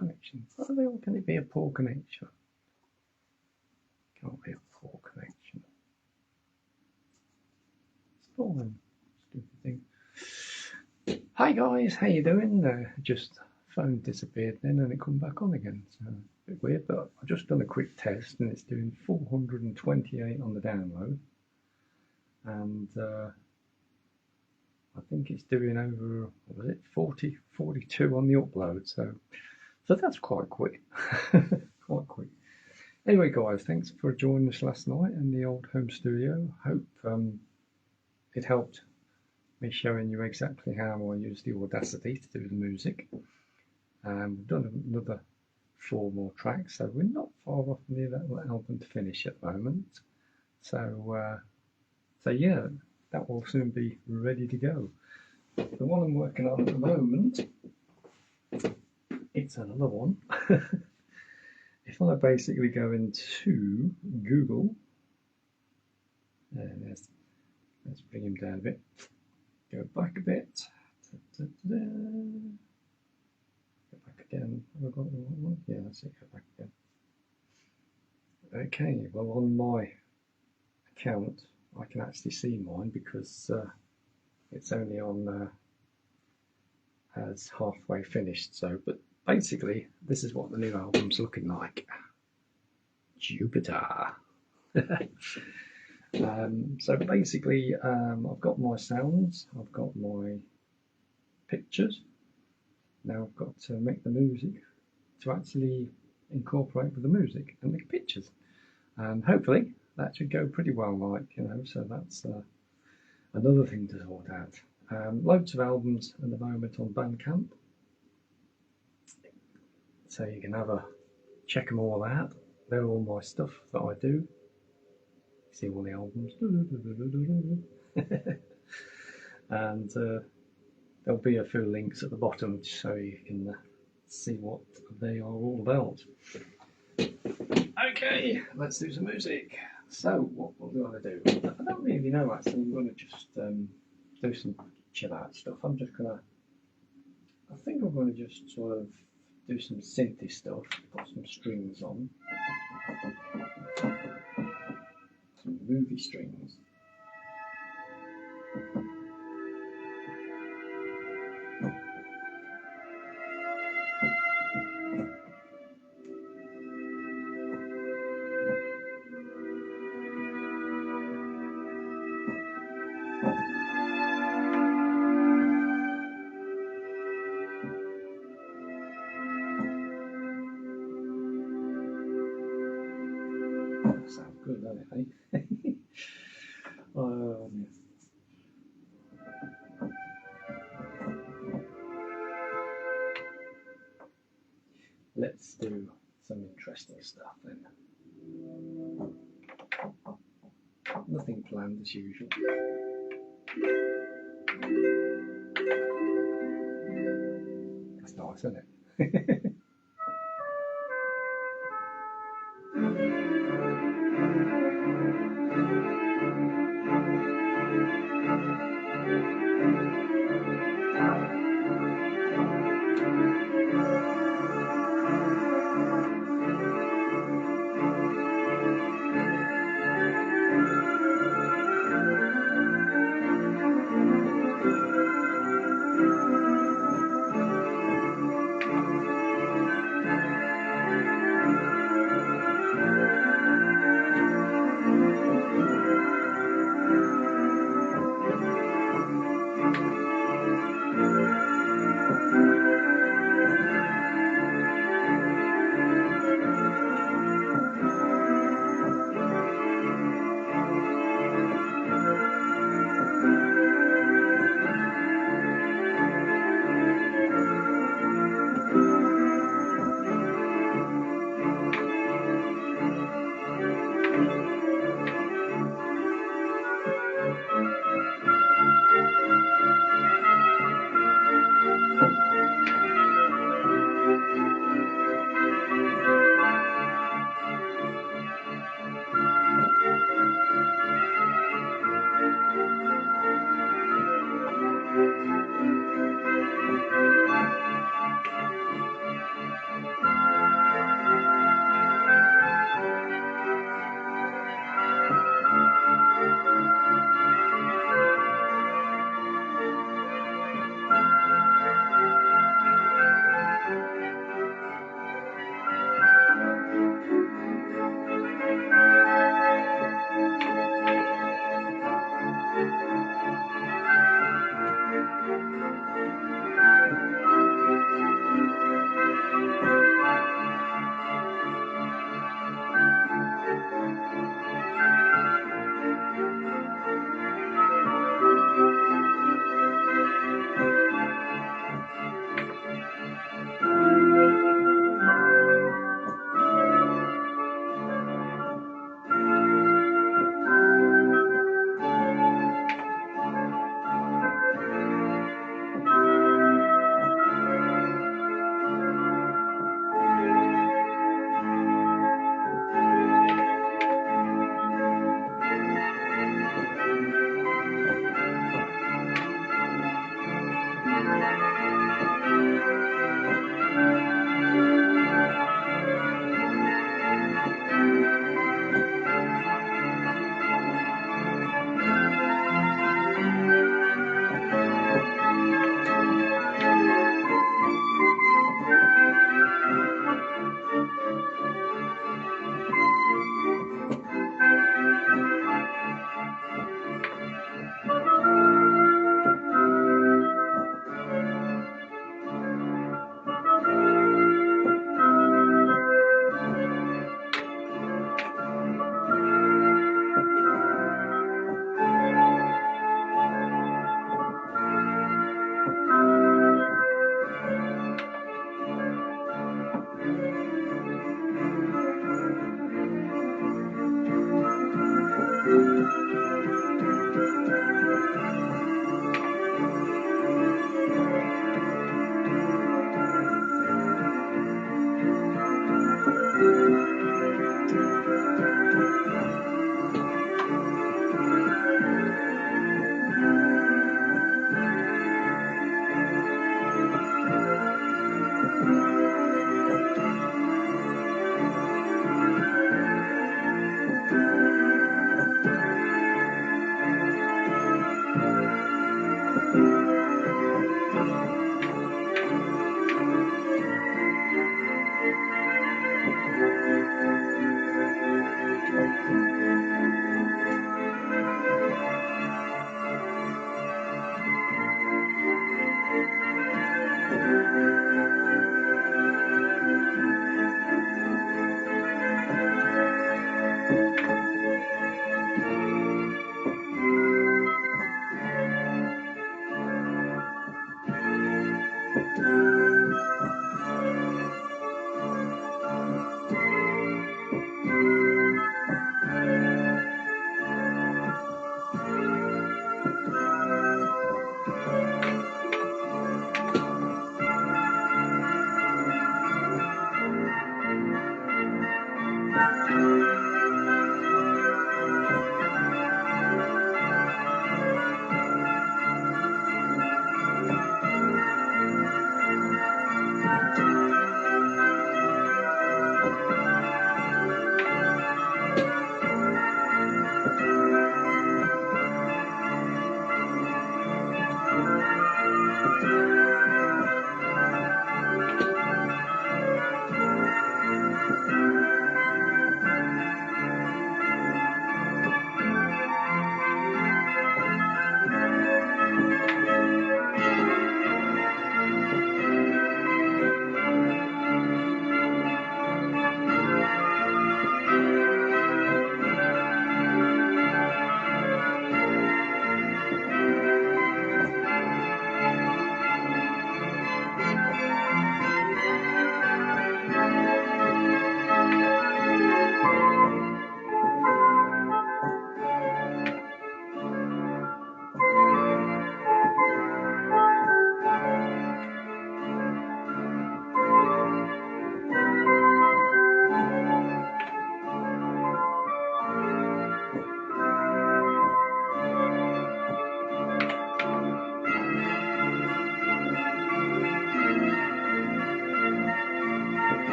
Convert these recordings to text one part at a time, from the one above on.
connection. Why can it be a poor connection? Can't be a poor connection. Fine. Stupid thing. Hi guys, how you doing? Just phone disappeared then and it come back on again. So a bit weird, but I've just done a quick test and it's doing 428 on the download, and I think it's doing over, what was it, 42 on the upload. So that's quite quick. Quite quick. Anyway guys, thanks for joining us last night in the old home studio. Hope it helped me showing you exactly how I use the Audacity to do the music. We've done another 4 more tracks, so we're not far off near that album to finish at the moment. So yeah, that will soon be ready to go. The one I'm working on at the moment, it's another one. If I basically go into Google, and let's bring him down a bit. Go back a bit. Go back again. Have I got the right one? Yeah, that's it. Go back again. Okay, well, on my account, I can actually see mine because it's only on as halfway finished. So, but basically, this is what the new album's looking like. Jupiter. So basically, I've got my sounds, I've got my pictures. Now I've got to make the music to actually incorporate with the music and make pictures. And hopefully that should go pretty well, like, you know, so that's another thing to sort out. Loads of albums at the moment on BANDCAMP. So you can have a check them all out. They're all my stuff that I do. See all the albums. And there'll be a few links at the bottom so you can see what they are all about. Okay, let's do some music. So what do I want to do? I don't really know actually. I'm going to just do some chill out stuff. I think I'm going to just sort of do some synthy stuff, put some strings on. Some movie strings. Sounds good, doesn't it, eh? Let's do some interesting stuff then. Nothing planned as usual. That's nice, isn't it?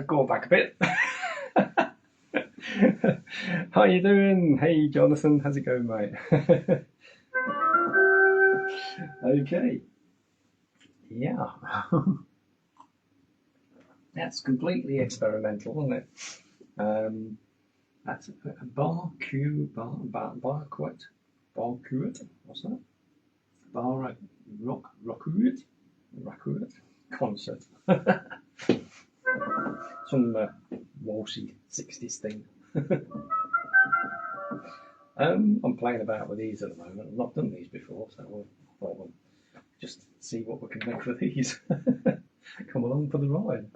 go back a bit. How you doing? Hey Jonathan, how's it going, mate? Okay. Yeah. That's completely experimental, isn't it? That's a barquet. What's that? Racquet concert. Some walshy 60s thing. I'm playing about with these at the moment. I've not done these before, so we'll just see what we can make with these. Come along for the ride.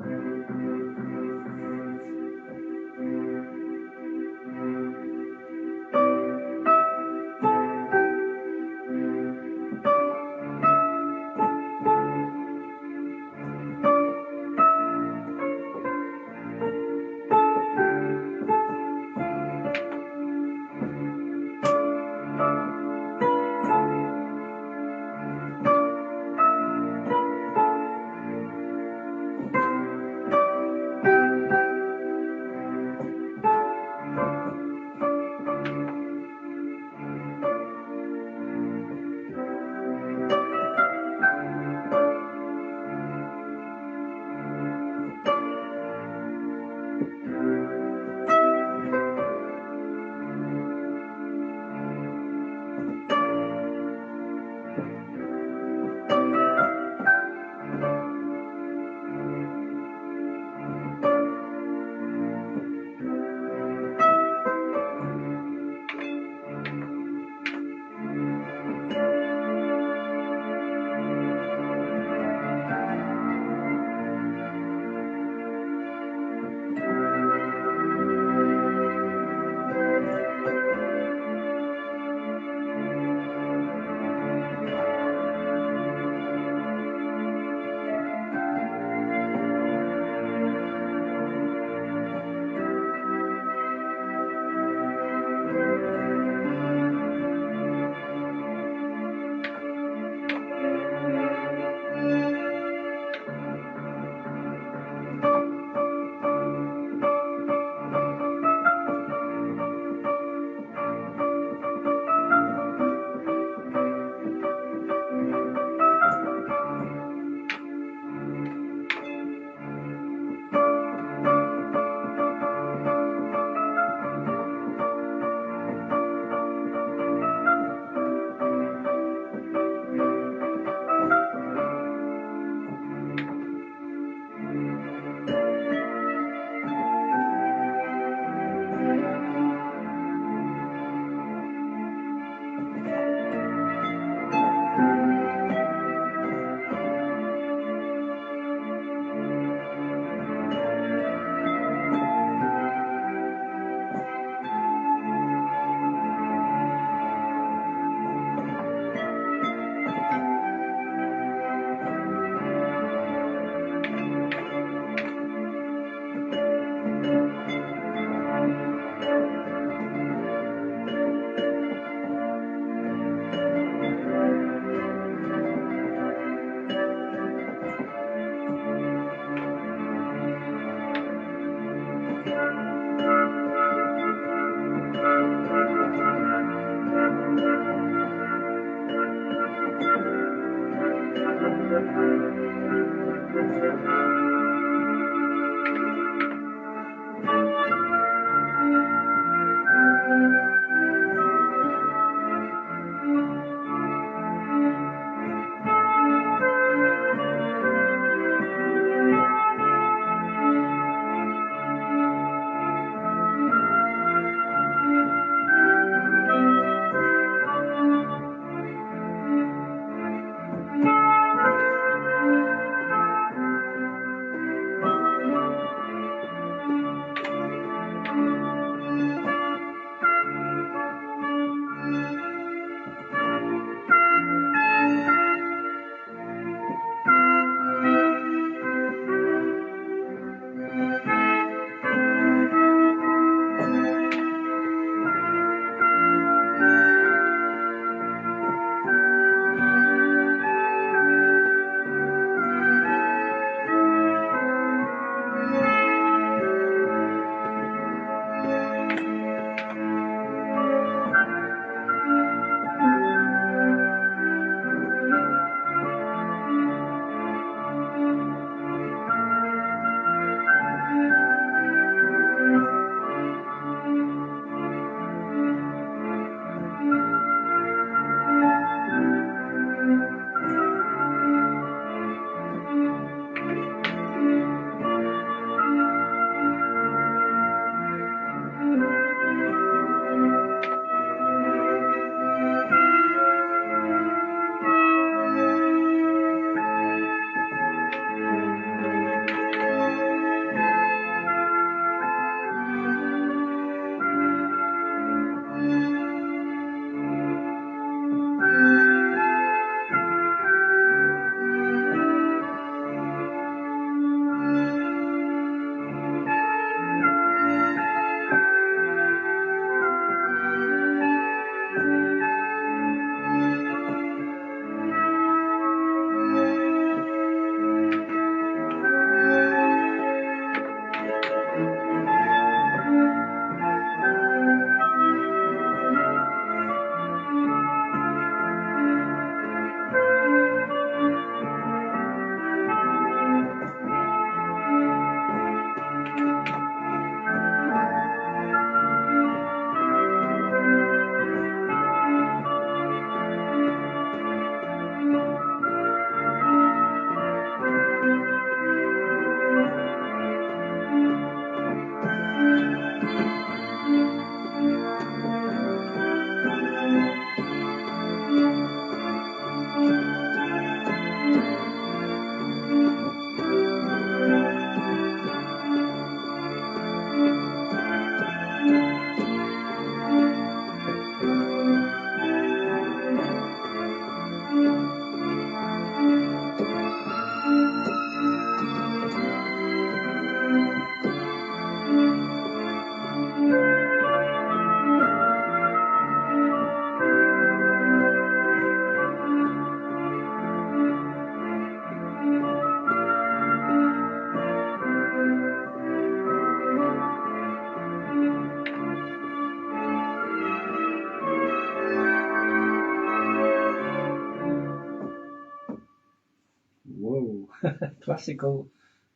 Classical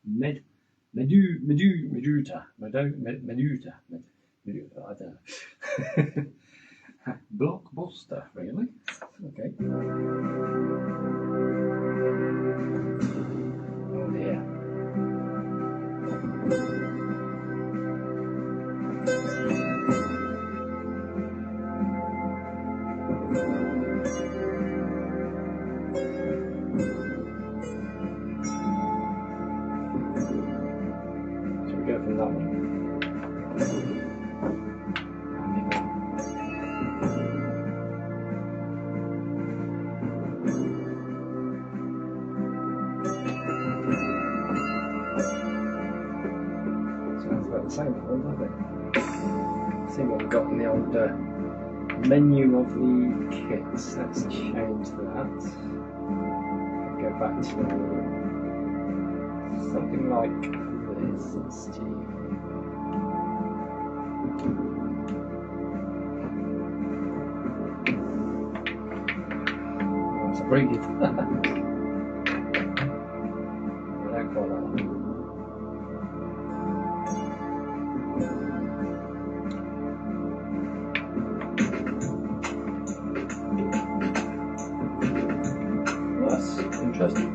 Meduta. I don't know. Blockbuster, really? Okay. Oh dear. Shall we go from that one? Sounds about the same, doesn't it? See what we've got in the old menu of the kits. Let's change that. Go back to something like this. Let's see. Oh, it's a breathe. I don't quite like that. Interesting.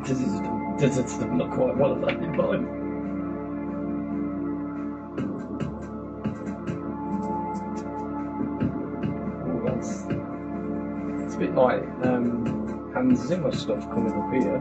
This is not quite what I had in mind. Oh, it's a bit like Hans Zimmer stuff coming up here.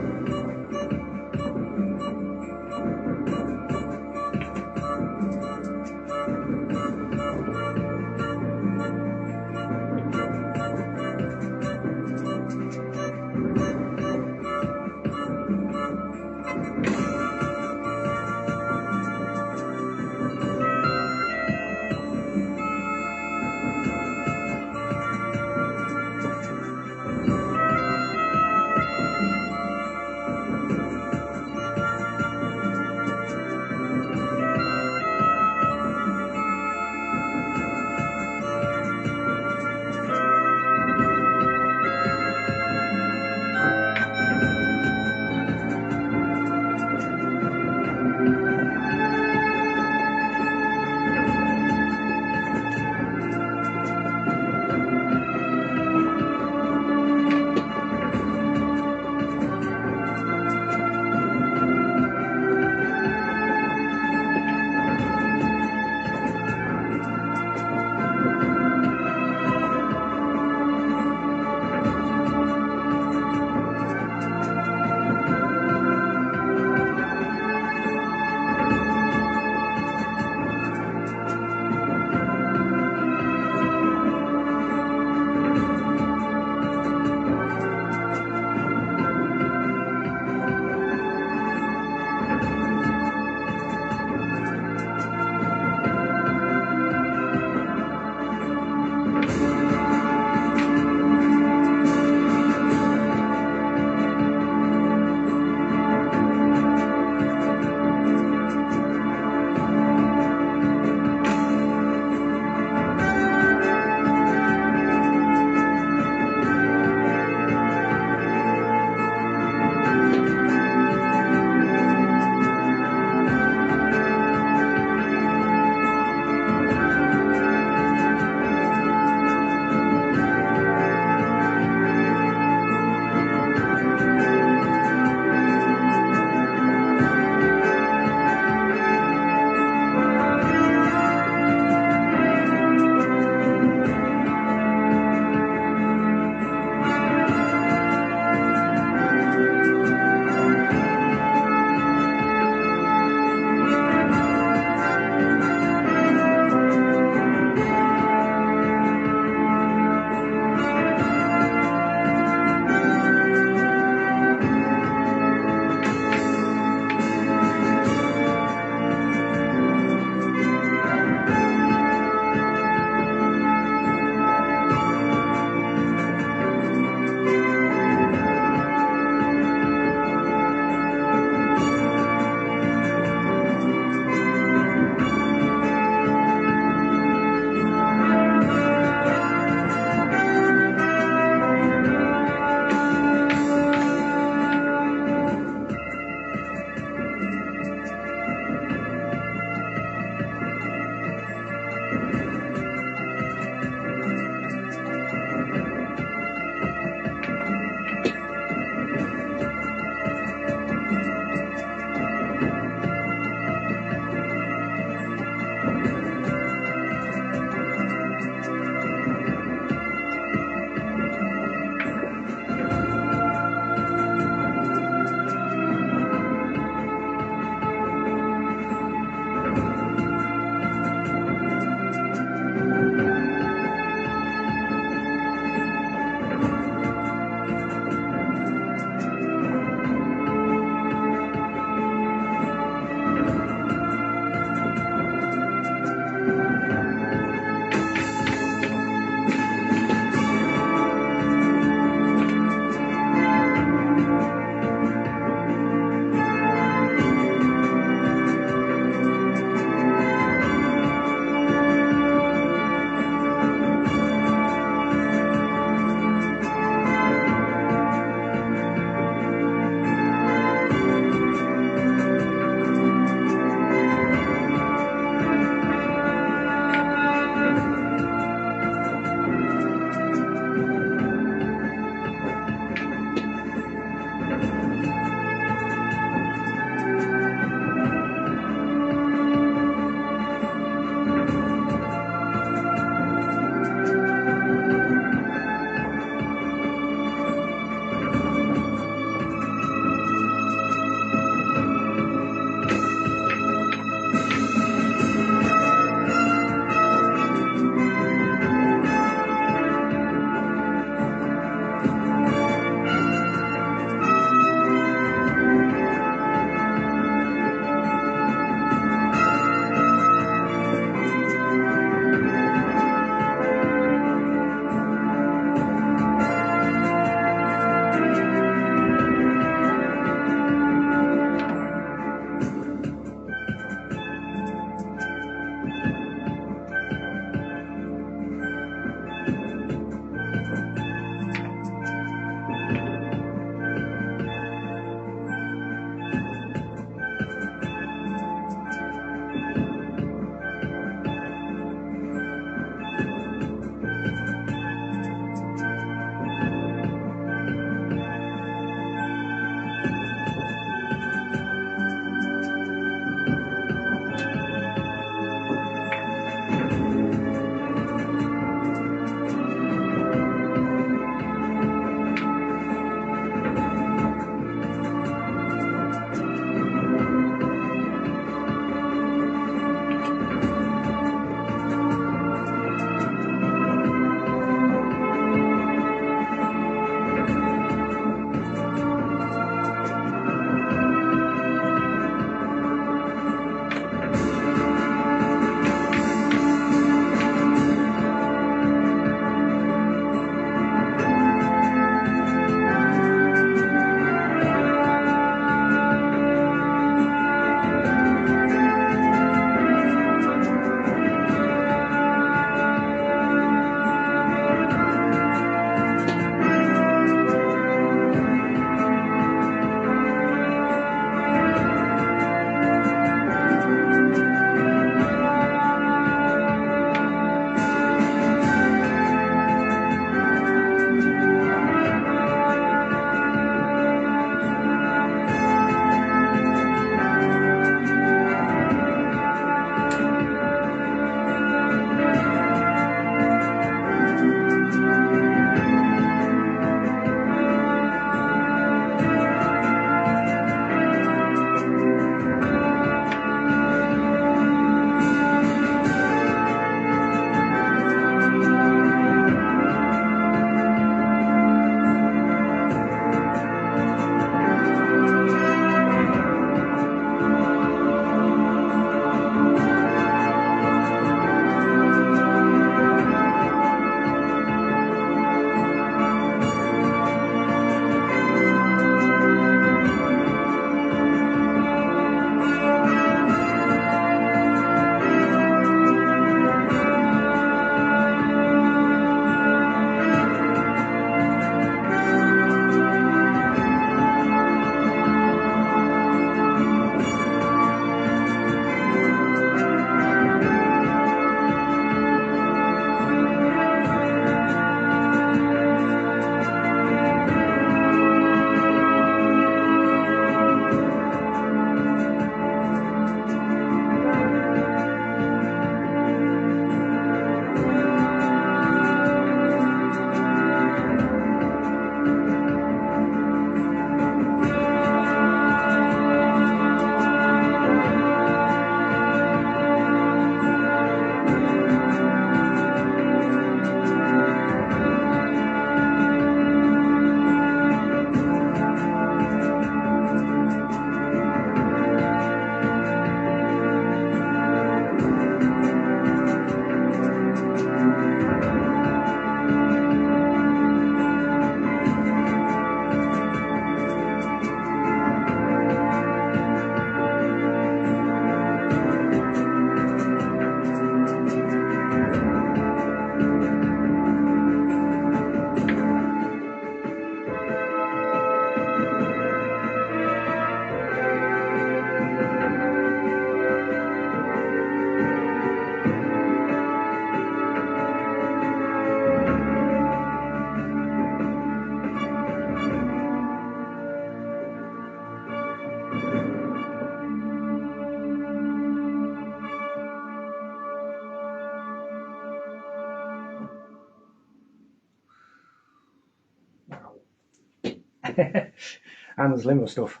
Hans Zimmer stuff.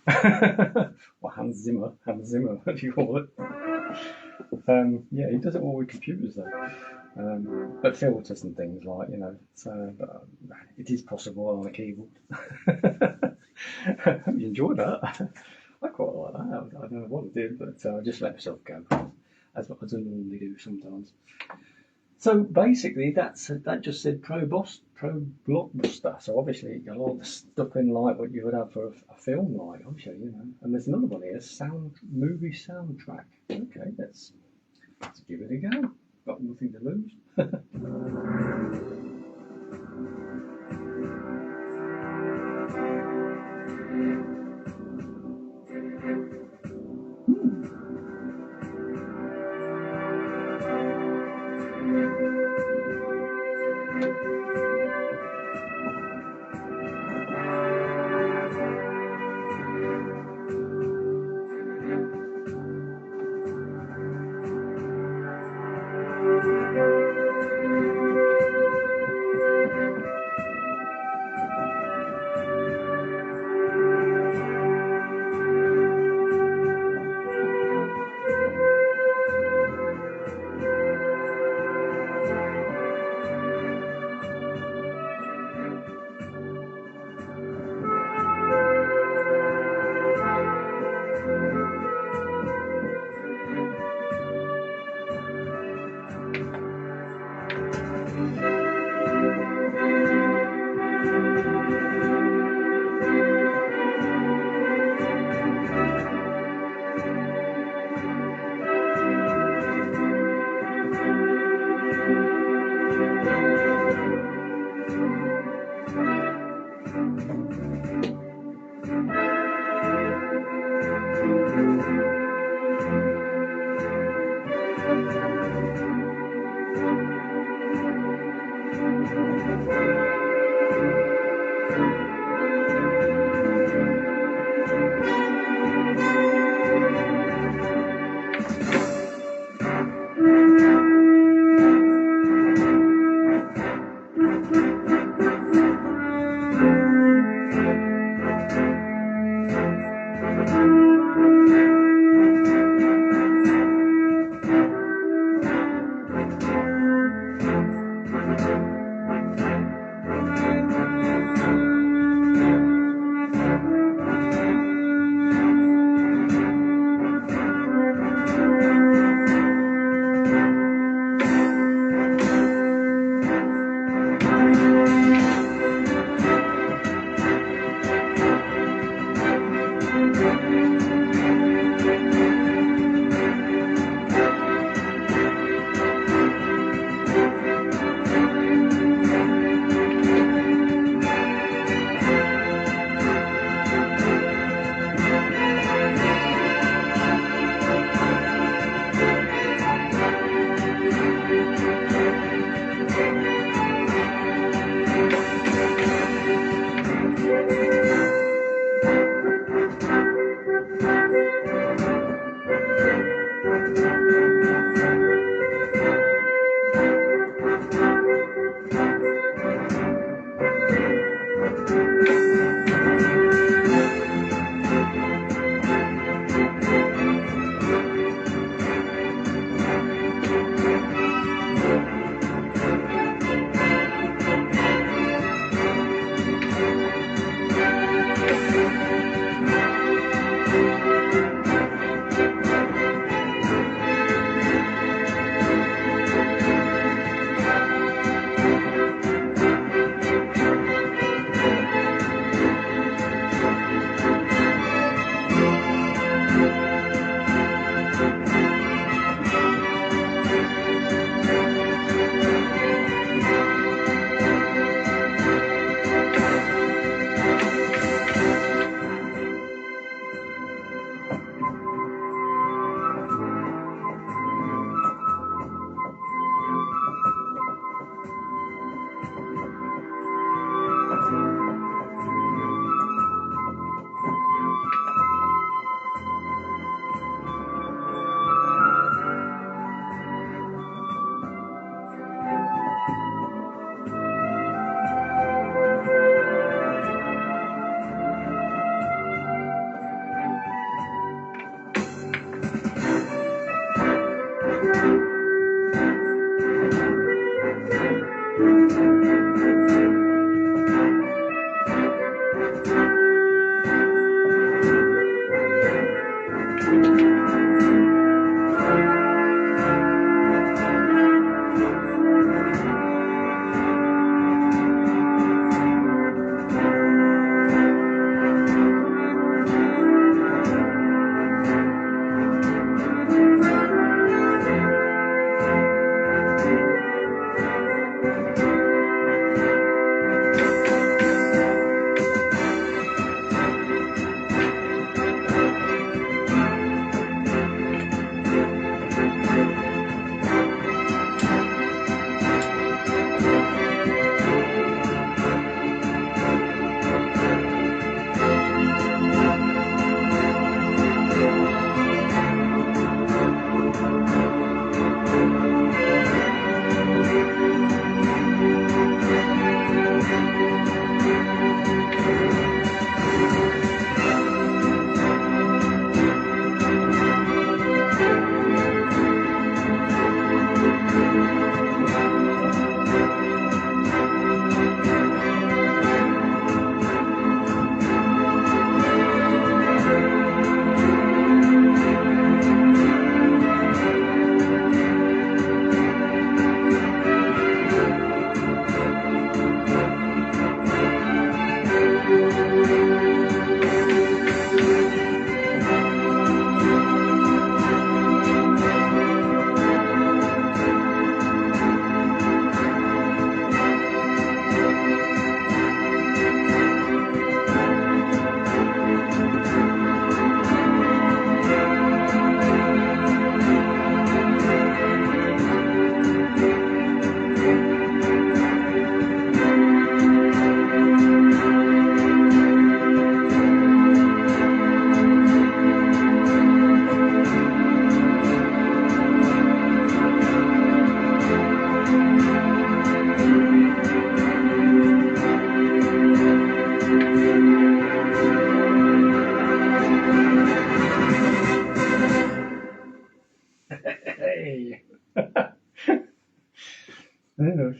Or Hans Zimmer, what do you call it? Yeah, he does it all with computers though. But filters and things like, you know, it is possible on a keyboard. I hope you enjoyed that. I quite like that. I don't know what I did, but I just let myself go, as I normally do sometimes. So basically, that just said pro blockbuster. So obviously, a lot of stuff in like what you would have for a film, like obviously, you know. And there's another one here, movie soundtrack. Okay, let's give it a go. Got nothing to lose.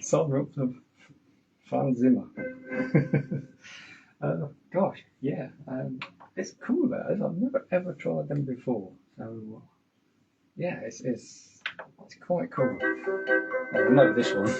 Solver up to Franz Zimmer. Gosh, yeah, it's cool that is. I've never ever tried them before, so yeah, it's quite cool. I know this one.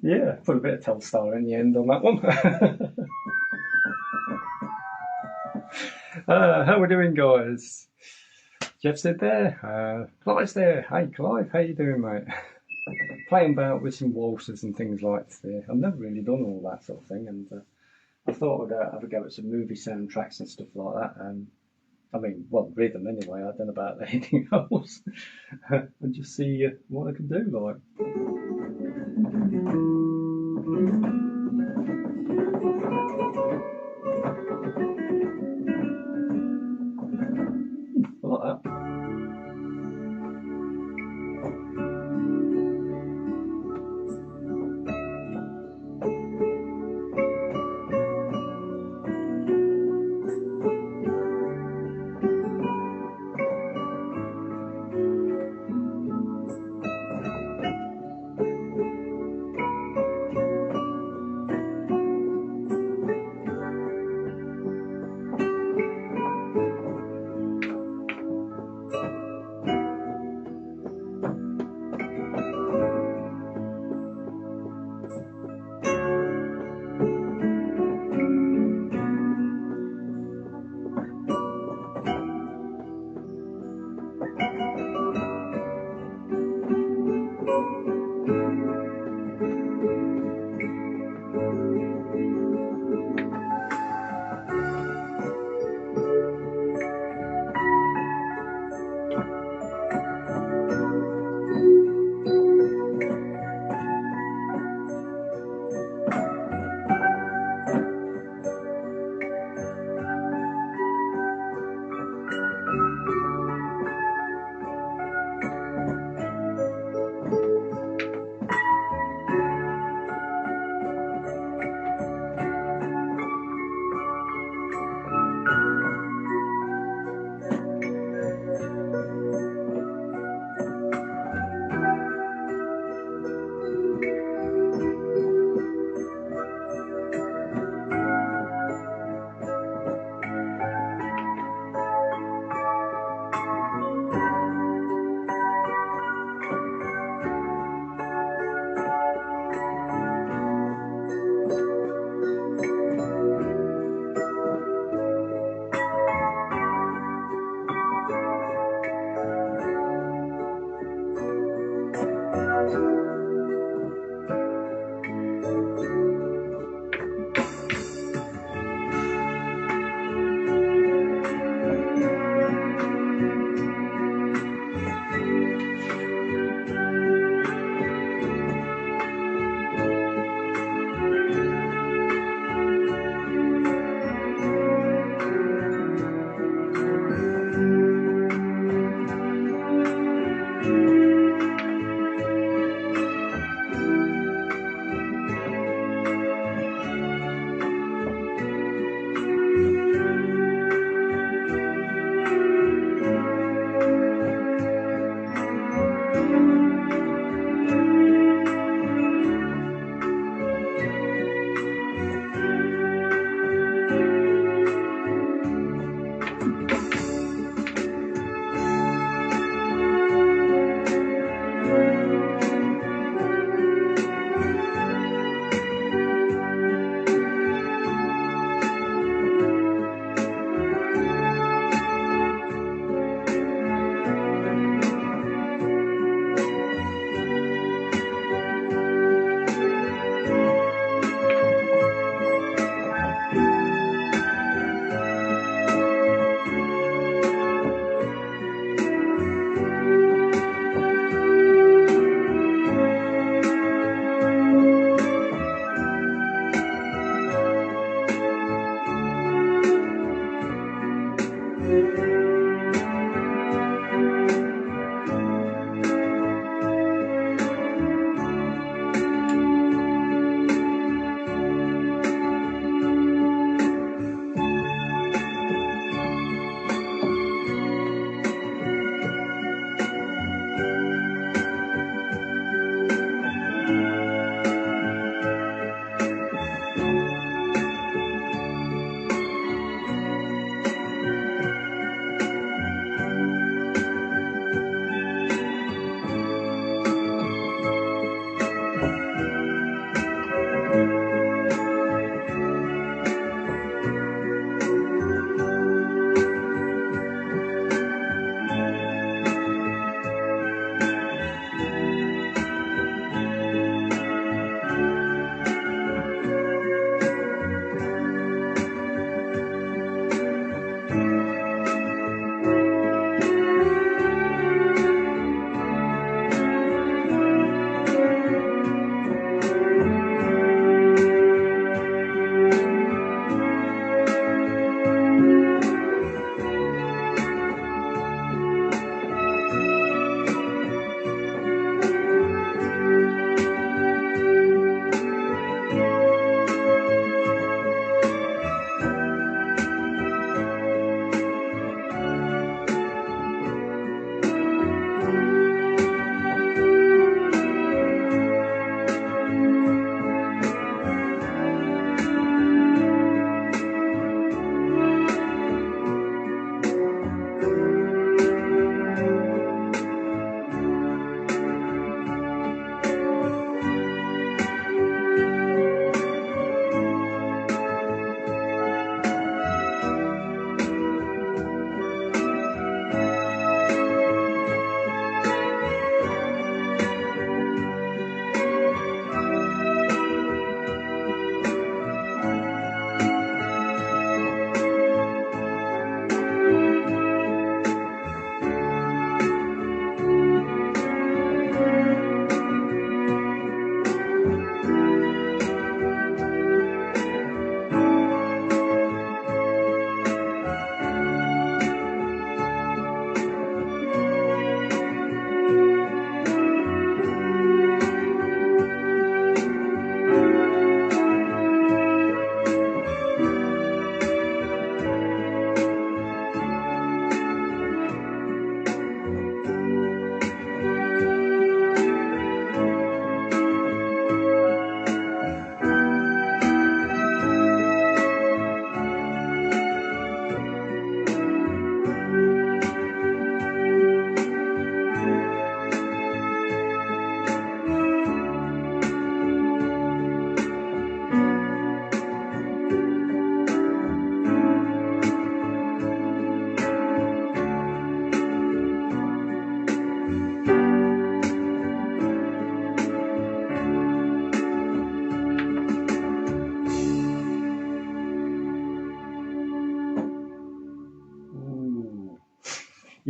Yeah, put a bit of Telstar in the end on that one. How we doing, guys? Jeff's there. Clive's there. Hey, Clive, how you doing, mate? Playing about with some waltzes and things like that. I've never really done all that sort of thing, and I thought I'd have a go at some movie soundtracks and stuff like that. I mean, well, read them anyway. I don't know about anything else, and just see what I can do. Like, I like that.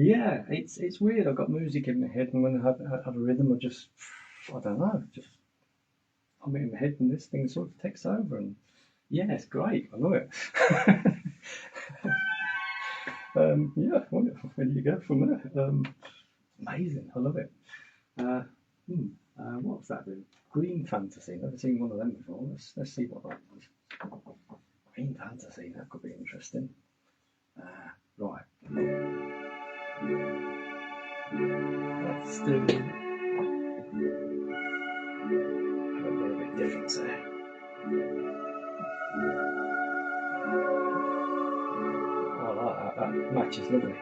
Yeah, it's weird. I've got music in my head, and when I have a rhythm, I don't know, I'm in my head, and this thing sort of takes over, and yeah, it's great. I love it. Yeah, wonderful. Where do you go from there? Amazing. I love it. What was that? Green Fantasy. Never seen one of them before. Let's see what that was. Green Fantasy. That could be interesting. Right. Let's do a little bit different there. I like that. That matches lovely.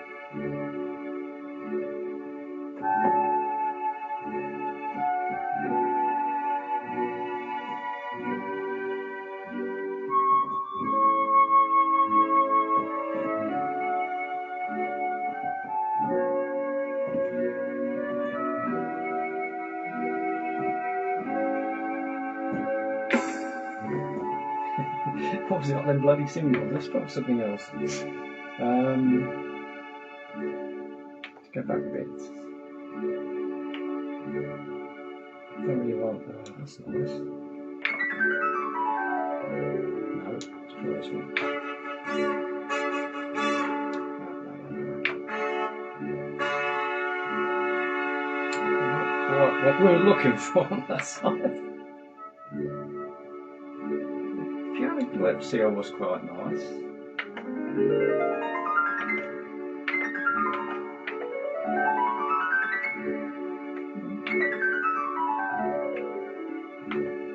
Obviously not them bloody symbols. Let's try something else. Let's go back a bit. Don't really want that. That's nice. No, let's try this one. What we're looking for on that side. Piano Epilepsy was quite nice.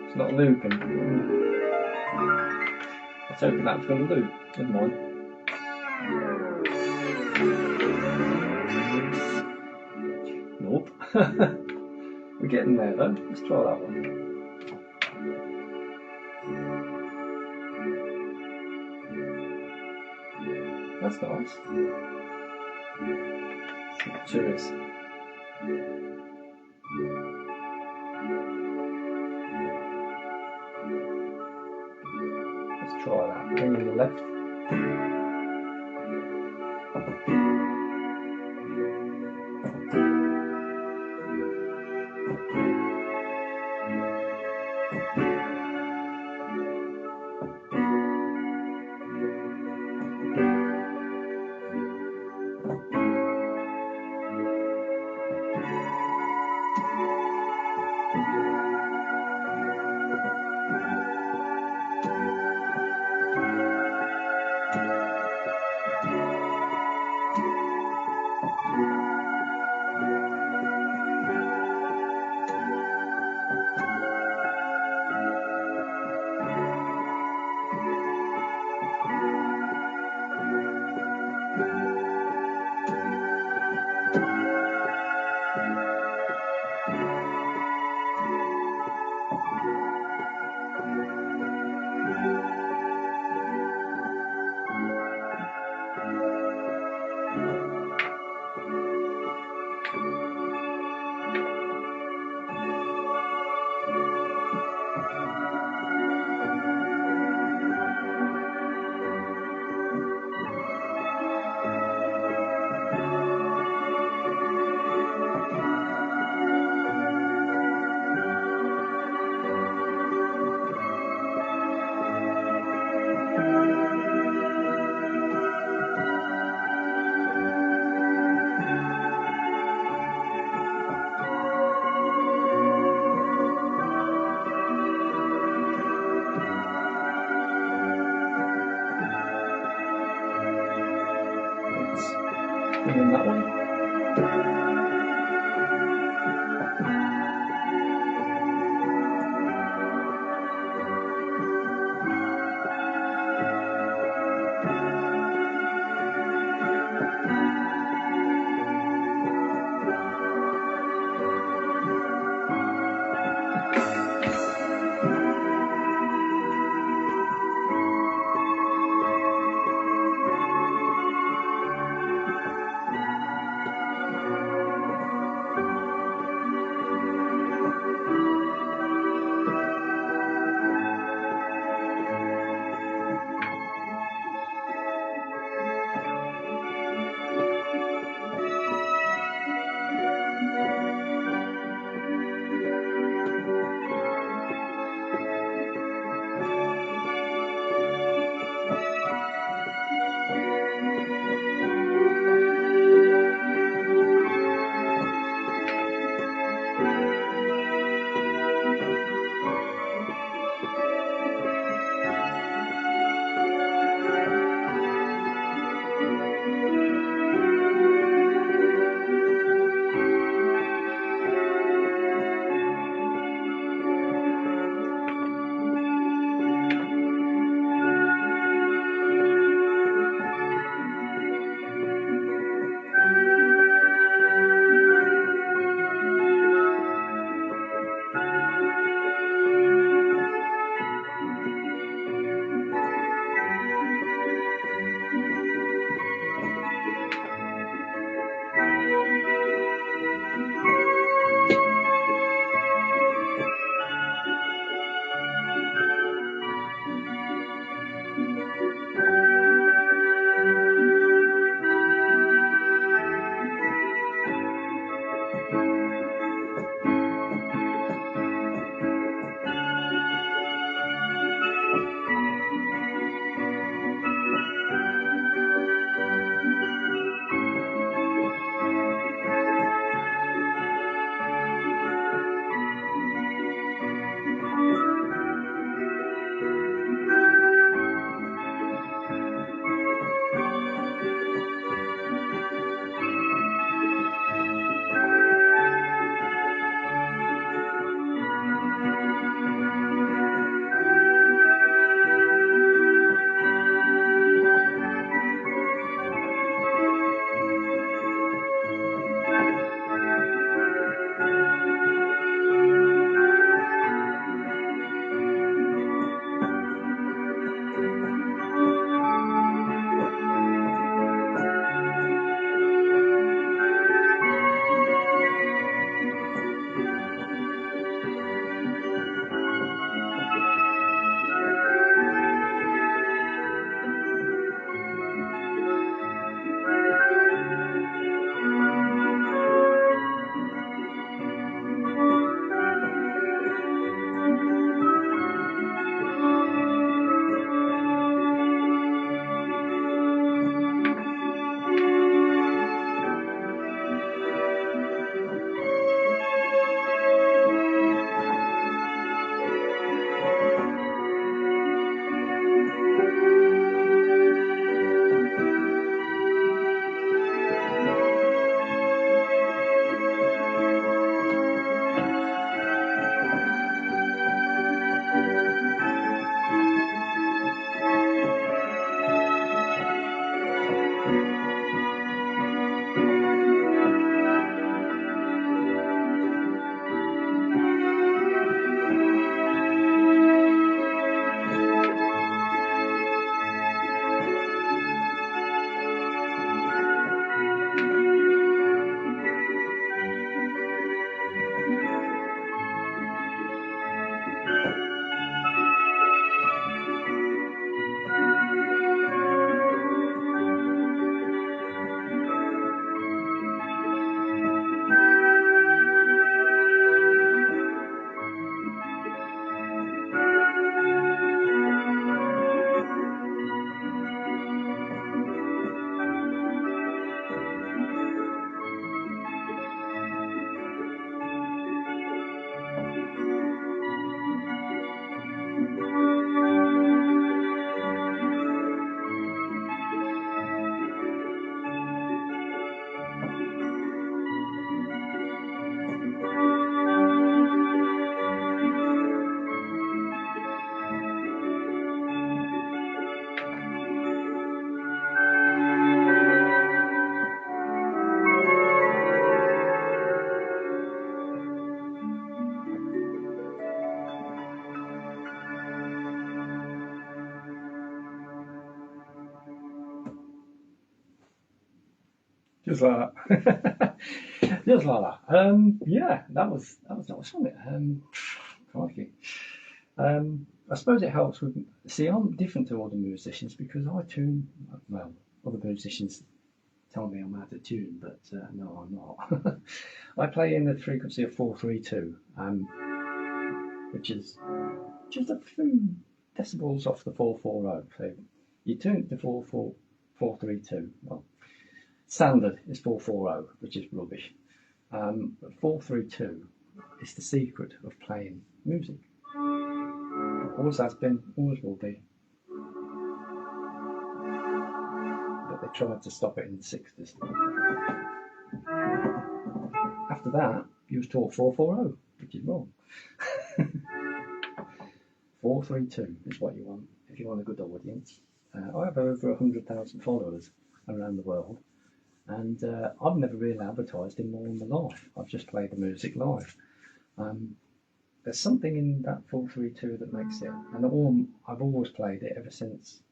It's not looping. I was hoping that was going to loop. Never mind. Nope. We're getting there though. Let's try that one. That's nice. Cheers. Let's try that. Bring in the left. And then that one. Just like that. Just like that. Yeah, that was nice, wasn't it? Crikey. I suppose it helps with. See, I'm different to other musicians because I tune. Well, other musicians tell me I'm out of tune, but no, I'm not. I play in the frequency of 432, which is just a few decibels off the 440. So you tune it to 432. Well, standard is 440, which is rubbish. But 432 is the secret of playing music. Always has been, always will be. But they tried to stop it in the 60s. After that, you was taught 440, which is wrong. 432 is what you want if you want a good audience. I have over 100,000 followers around the world, and I've never really advertised in more in my life. I've just played the music live. There's something in that 432 that makes it, and I've always played it ever since.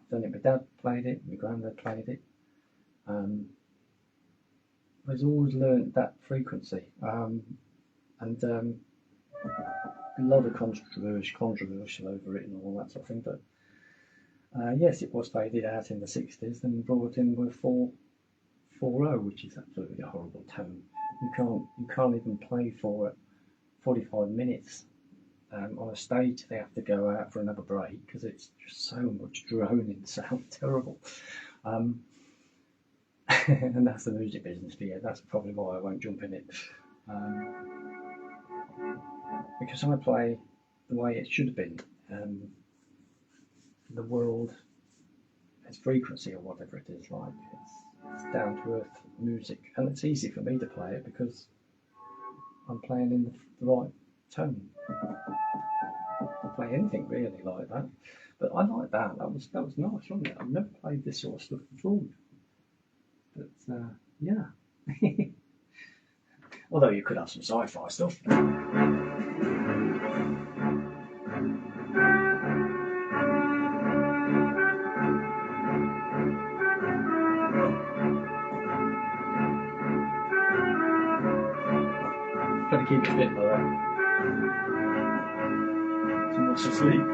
I've done it. My dad played it, my granddad played it. I've always learned that frequency, and a lot of controversial over it and all that sort of thing. But yes, it was faded out in the 60s and brought in with 440, which is absolutely a horrible tone. You can't even play for 45 minutes on a stage. They have to go out for another break because it's just so much droning sound, terrible. And that's the music business, but yeah, that's probably why I won't jump in it. Because I play the way it should have been. The world has frequency or whatever it is like. It's down to earth music, and it's easy for me to play it because I'm playing in the right tone. I play anything really like that, but I like that. That was nice, wasn't it? I've never played this sort of stuff before, but yeah. Although you could have some sci-fi stuff. Gotta keep it fit like that. Too much to sleep.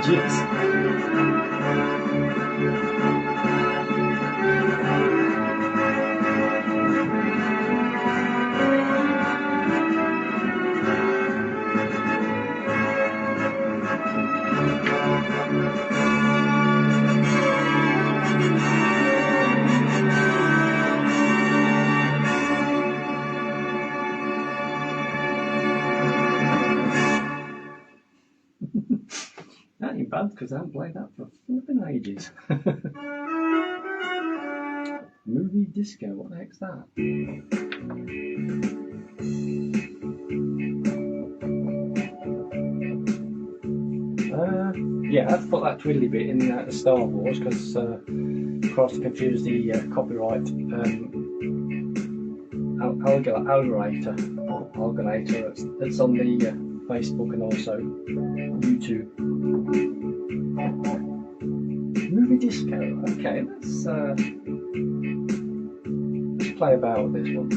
ages. That ain't bad because I haven't played that for flipping ages. Movie disco, what the heck's that? Yeah, I had to put that twiddly bit in the Star Wars because across to confuse the copyright algorithm that's on the Facebook and also YouTube. Movie disco. Okay, let's play about with this one.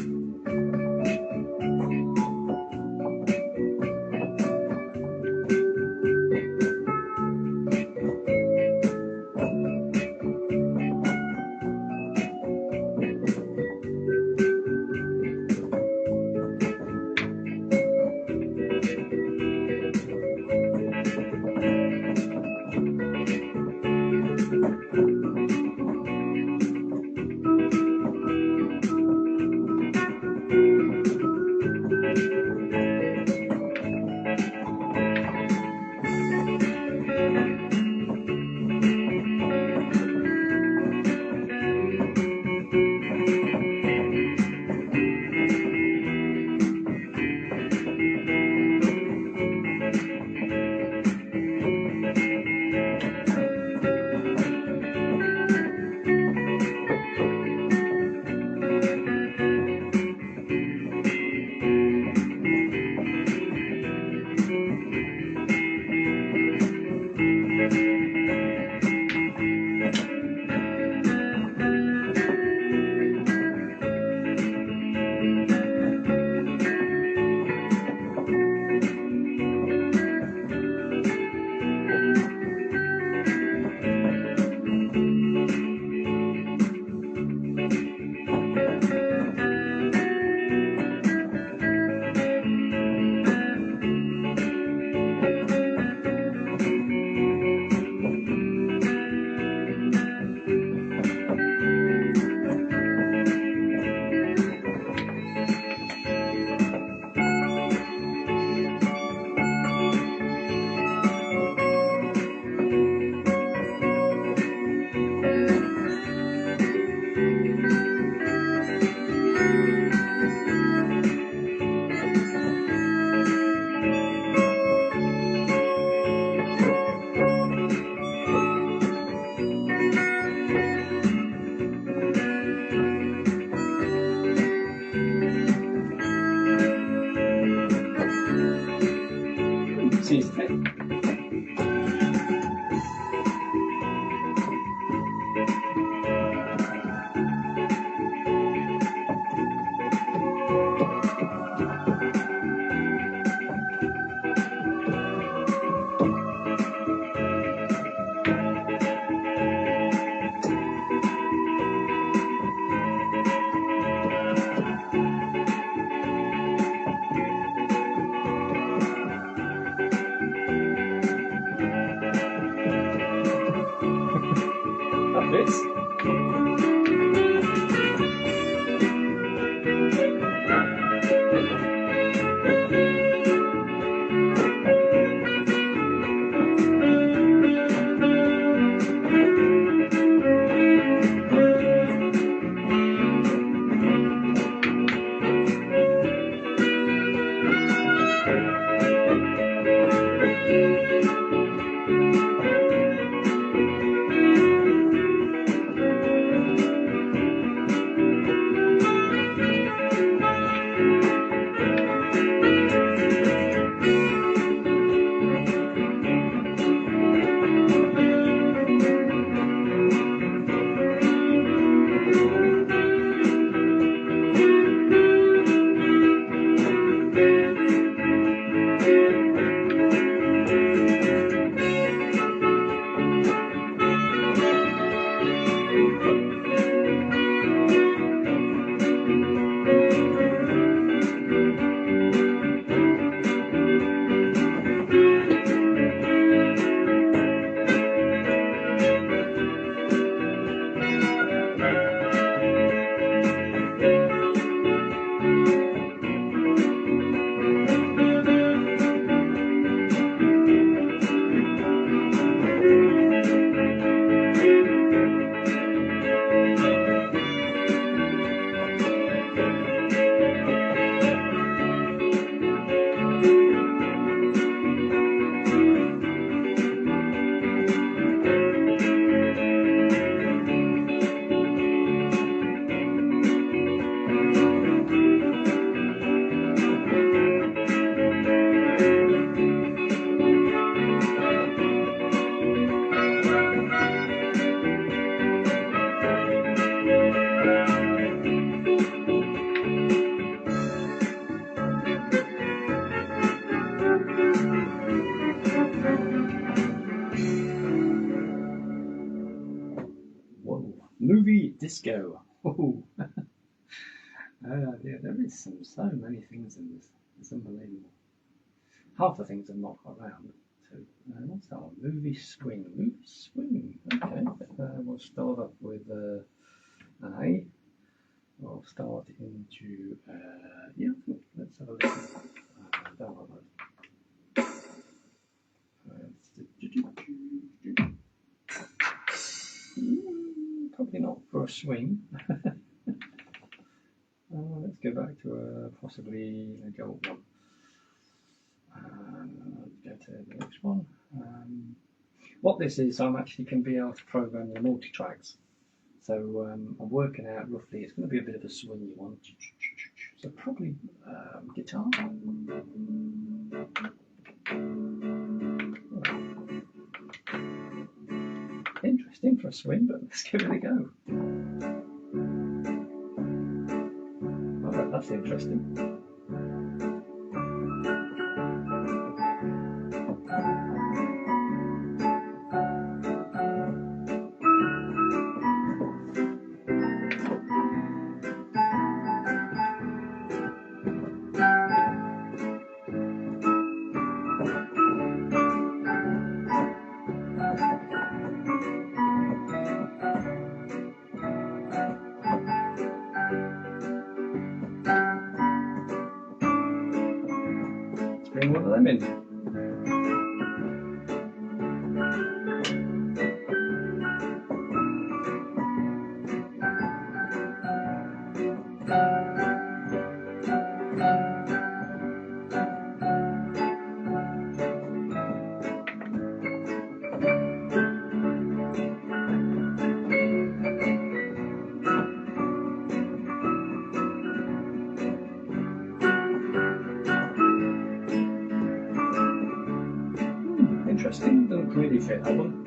Seems fit. That fits. movie disco. Oh, yeah, there is so many things in this. It's unbelievable. Half the things are not around. So, what's that one? Movie swing. Movie swing. Okay. We'll start up with an A. We'll start into yeah. Let's have a listen. Download that. Probably not for a swing. Let's go back to possibly a gold one. Let's go to the next one. What this is, I'm actually can be able to program the multi-tracks. So I'm working out roughly, it's going to be a bit of a swingy one. So probably guitar. Interesting for a swing, but let's give it a go. Alright, that's interesting. Bring one of them in. Interesting, doesn't really fit that one.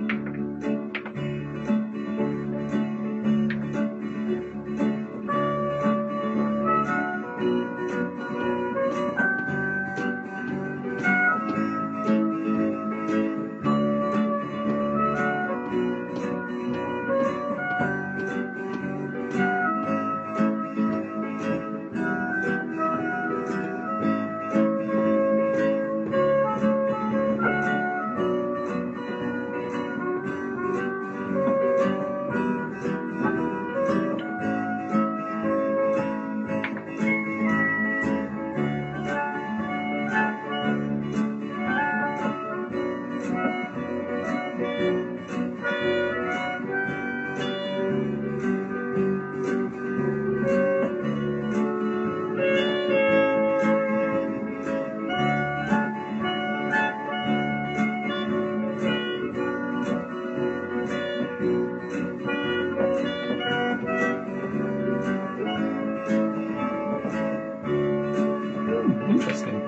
Interesting.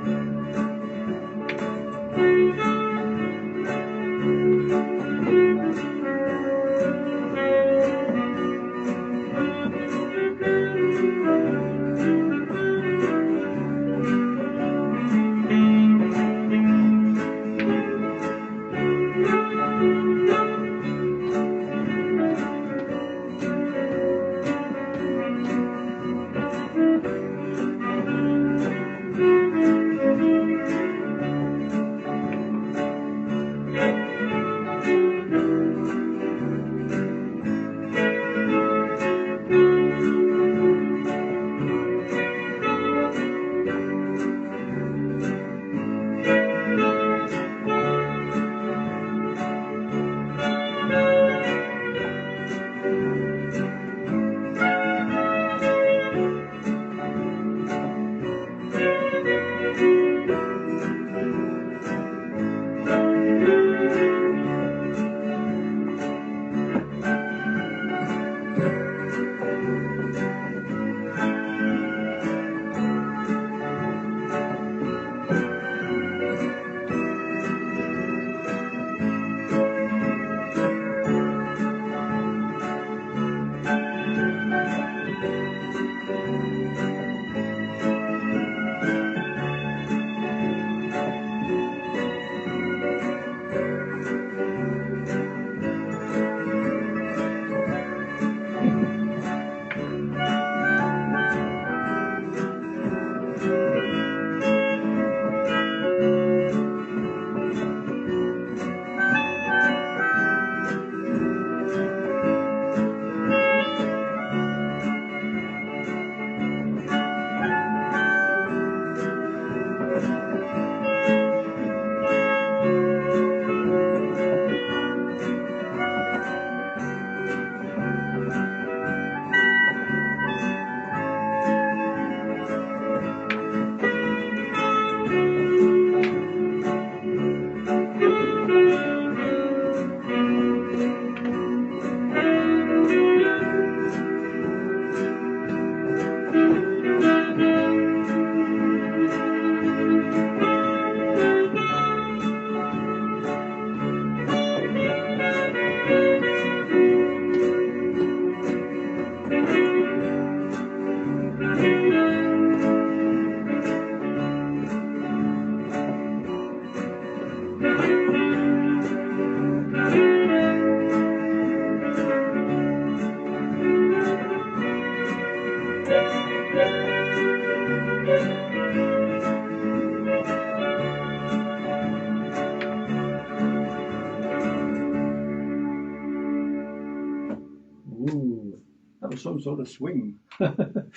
Ooh, that was some sort of swing. That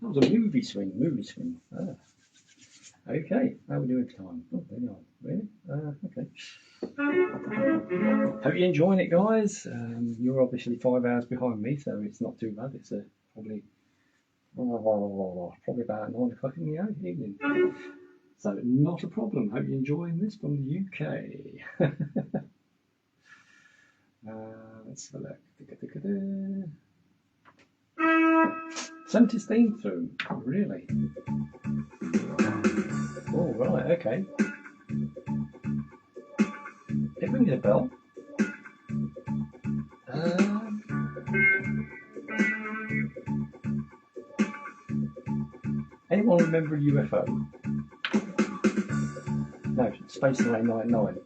was a movie swing. Ah. Okay, how are we doing for time? Oh, there you are. Really? Okay. Hope you're enjoying it, guys. You're obviously 5 hours behind me, so it's not too bad. It's probably about 9 o'clock in the evening. So not a problem. Hope you're enjoying this from the UK. Let's have a look. 70's theme through. Really? Oh, right, okay. It rings a bell. Anyone remember a UFO? No, Space 999.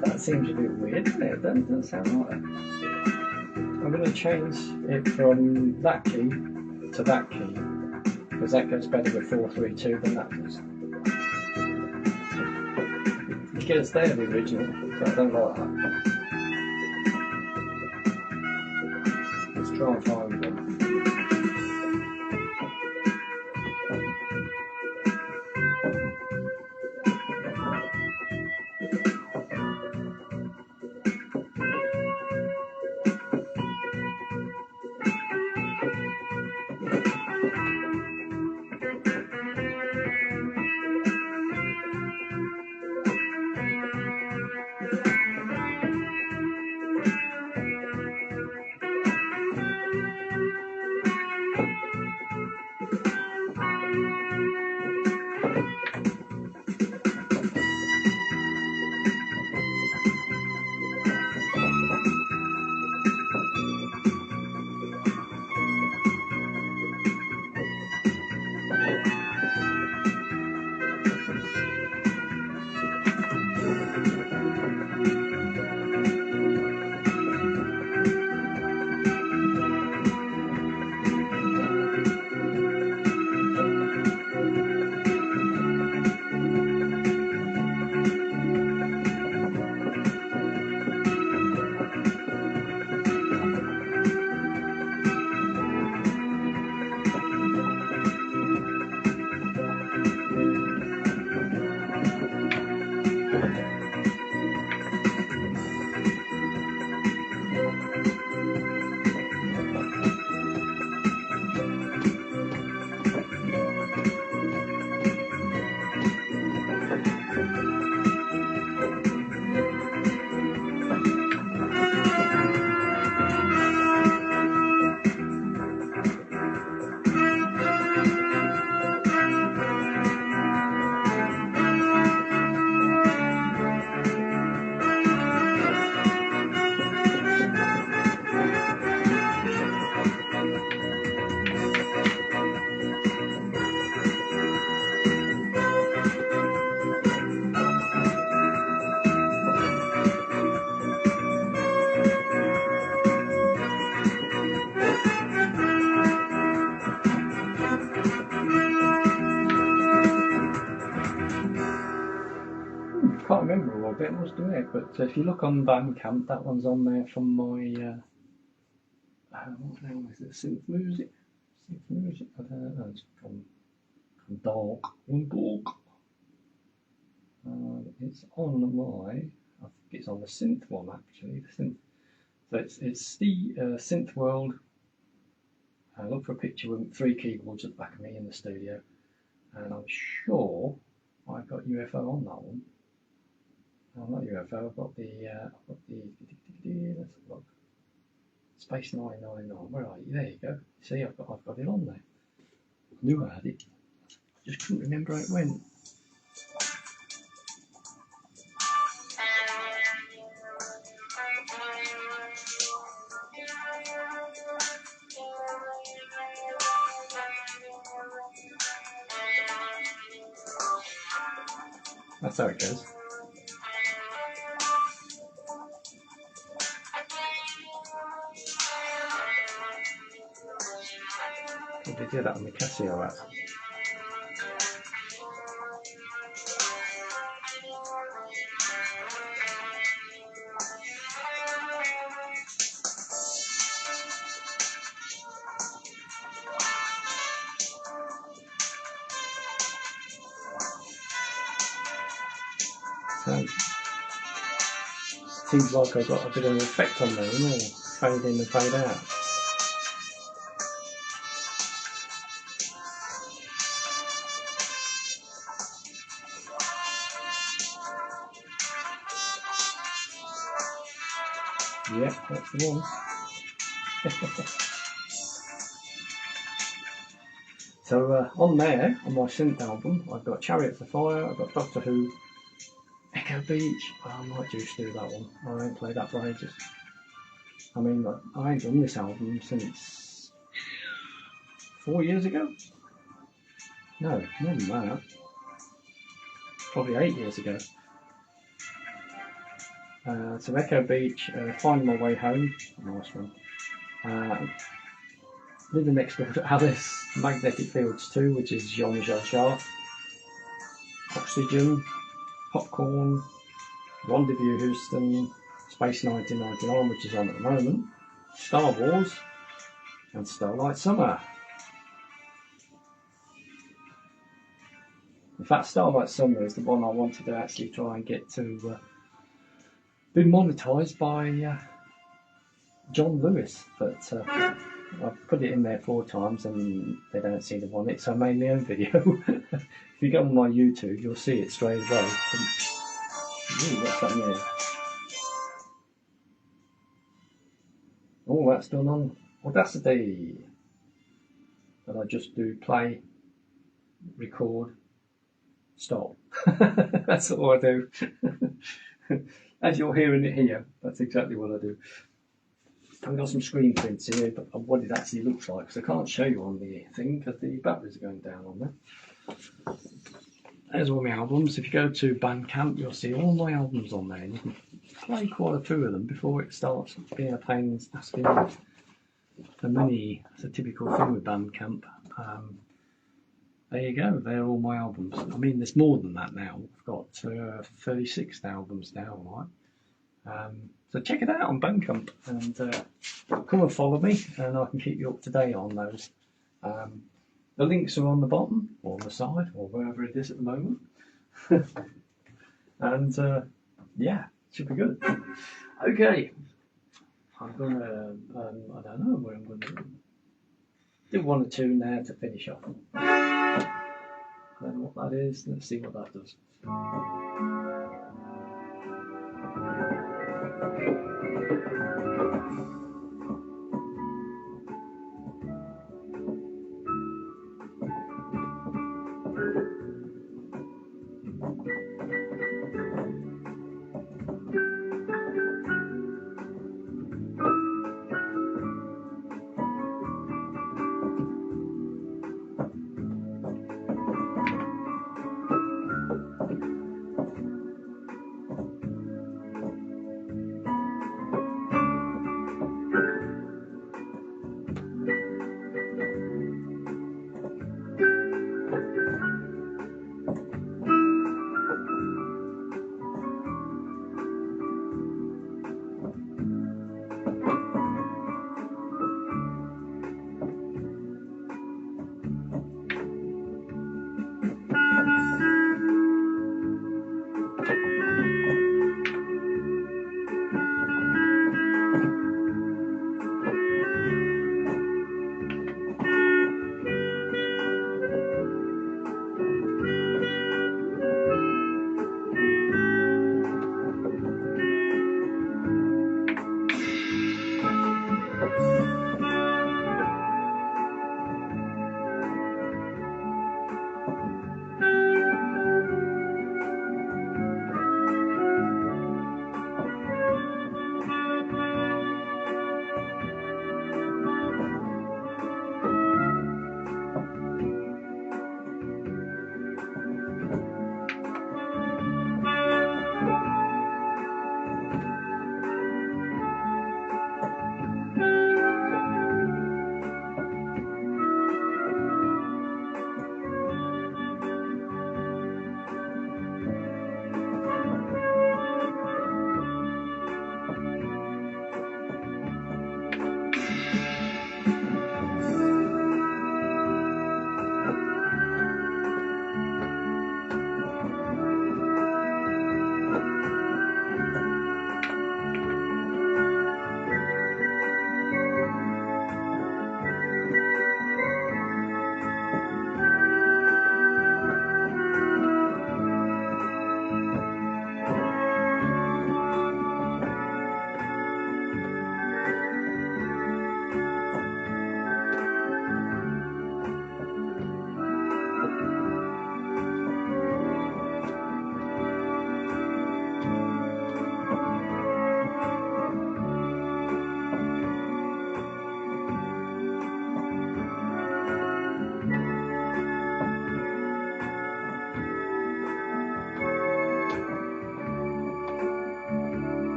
That seems a bit weird, doesn't it? That doesn't sound right. I'm going to change it from that key to that key, because that goes better with 432 than that does. It gets there, the original, but I don't like that. Let's try and find one. Can't remember what bit was doing it, but if you look on BANDCAMP, that one's on there from my what name is it? Synth music. I don't know. It's from Dark. It's on my. I think it's on the synth one actually. The synth. So it's the synth world. I look for a picture with 3 keyboards at the back of me in the studio, and I'm sure I've got UFO on that one. Oh, not UFO. I've got the. Let's look. Space 999. Where are you? There you go. See, I've got it on there. I knew I had it. I just couldn't remember how it went. That's how it goes. They do that on the Casio app. So, seems like I've got a bit of an effect on there, you know, fade in and fade out. Yeah, that's the one. So on there, on my synth album, I've got Chariots of Fire, I've got Doctor Who, Echo Beach. Oh, I might just do that one. I ain't played that for ages. I mean, I ain't done this album since 4 years ago. No, more than that. Probably 8 years ago. So Echo Beach, Finding My Way Home, nice one. Living Next Door to Alice, Magnetic Fields 2, which is Jean Jacques, Oxygen, Popcorn, Rendezvous Houston, Space 1999, which is on at the moment, Star Wars, and Starlight Summer. In fact, Starlight Summer is the one I wanted to actually try and get to be monetised by John Lewis, but I've put it in there 4 times and they don't seem to want it, so I made my own video. If you go on my YouTube, you'll see it straight away. Ooh, what's that there? Oh, that's done on Audacity. And I just do play, record, stop. That's all I do. As you're hearing it here, that's exactly what I do. I've got some screen prints here, but of what it actually looks like, because I can't show you on the thing because the batteries are going down on there. There's all my albums. If you go to BANDCAMP, you'll see all my albums on there. You can play quite a few of them before it starts being a pain and asking for money. It's a typical thing with BANDCAMP. There you go. They're all my albums. I mean, there's more than that now. I've got 36 albums now, right? So check it out on BANDCAMP and come and follow me, and I can keep you up to date on those. The links are on the bottom or on the side or wherever it is at the moment. And yeah, should be good. Okay, I'm gonna I don't know where I'm gonna do 1 or 2 now to finish off. I don't know what that is. Let's see what that does.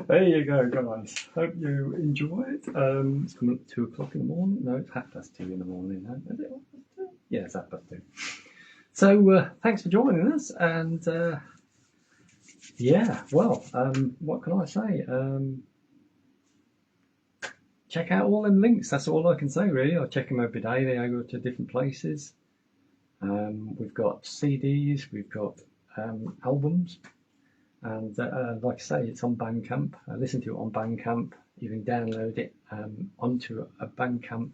There you go, guys. Hope you enjoy it. It's coming up 2 o'clock in the morning. No, it's 2:30 in the morning now. Is it 2:30? Yeah, it's 2:30. So thanks for joining us, and yeah, well, what can I say? Check out all them links. That's all I can say, really. I check them every day. They go to different places. We've got CDs, we've got albums, and like I say, it's on BANDCAMP. Listen to it on BANDCAMP. You can download it onto a BANDCAMP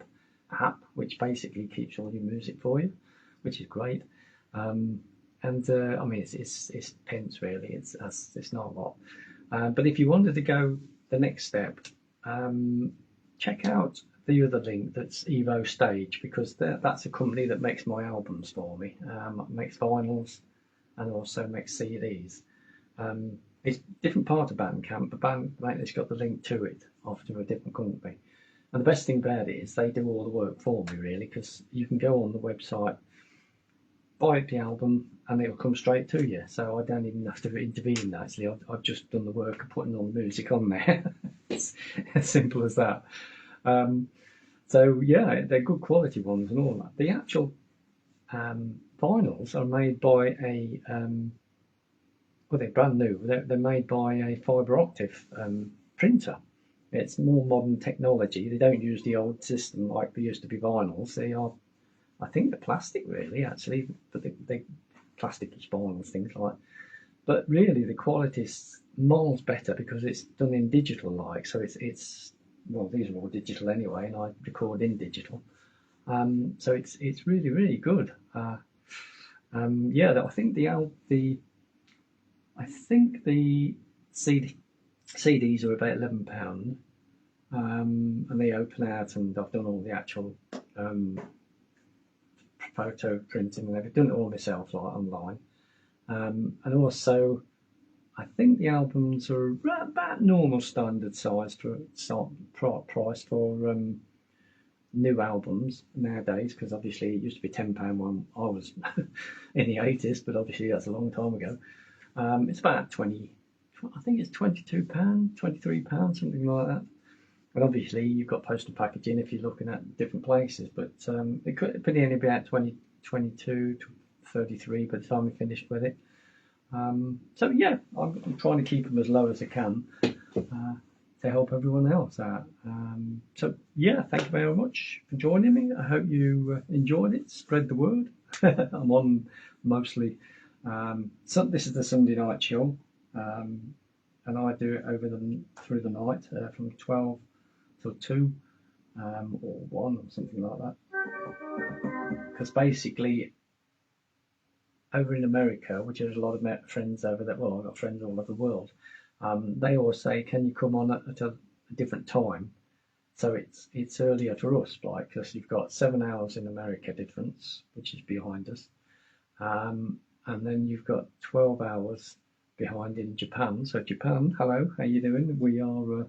app, which basically keeps all your music for you, which is great. And I mean, it's pence really. It's not a lot. But if you wanted to go the next step, check out the other link, that's Evo Stage, because that's a company that makes my albums for me. Makes vinyls and also makes CDs. It's a different part of BANDCAMP, but BANDCAMP's got the link to it off to a different company. And the best thing about it is they do all the work for me, really, because you can go on the website, buy the album, and it'll come straight to you. So I don't even have to intervene, actually. I've just done the work of putting all the music on there. It's as simple as that. So yeah, they're good quality ones and all that. The actual vinyls are made by a well, they're brand new. They're made by a fibre optic printer. It's more modern technology. They don't use the old system like they used to be vinyls. They are, I think, they're plastic really, actually, but they plastic-ish vinyls, things like that. But really, the quality's miles better because it's done in digital, like. So it's well, these are all digital anyway, and I record in digital. So it's really, really good. Yeah, I think the CDs are about £11, and they open out, and I've done all the actual photo printing, and I've done it all myself, like online. And also, I think the albums are about normal standard size for price for new albums nowadays, because obviously it used to be £10 when I was in the 80s, but obviously that's a long time ago. It's about 20, I think it's £22, £23, something like that. And obviously you've got postal packaging if you're looking at different places, but it could only be about 22 to 33 by the time we finished with it. So yeah, I'm trying to keep them as low as I can to help everyone else out. So yeah, thank you very much for joining me. I hope you enjoyed it. Spread the word. I'm on mostly. So this is the Sunday night chill, and I do it through the night from 12 till 2 or 1 or something like that. Because basically, over in America, which there's a lot of friends over there, well, I've got friends all over the world, they always say, can you come on at a different time? So it's earlier for us, like, because you've got 7 hours in America difference, which is behind us. And then you've got 12 hours behind in Japan. So Japan, hello, how you doing? We are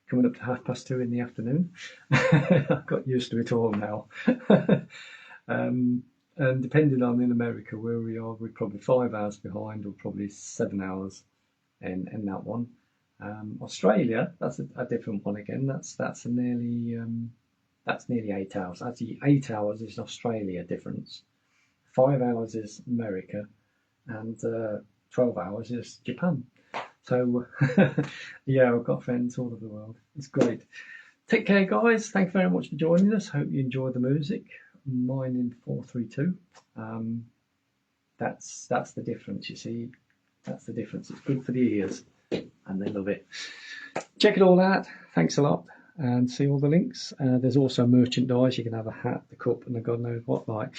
coming up to 2:30 in the afternoon. I've got used to it all now. And depending on in America where we are, we're probably 5 hours behind, or probably 7 hours in that one. Australia, that's a different one again. That's nearly 8 hours. Actually, 8 hours is Australia difference. 5 hours is America, and 12 hours is Japan. So yeah, I've got friends all over the world. It's great. Take care, guys. Thanks very much for joining us. Hope you enjoyed the music. Mine in 432. That's the difference, you see. That's the difference. It's good for the ears, and they love it. Check it all out. Thanks a lot, and see all the links. There's also merchandise. You can have a hat, the cup, and the God knows what like.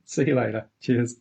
See you later. Cheers.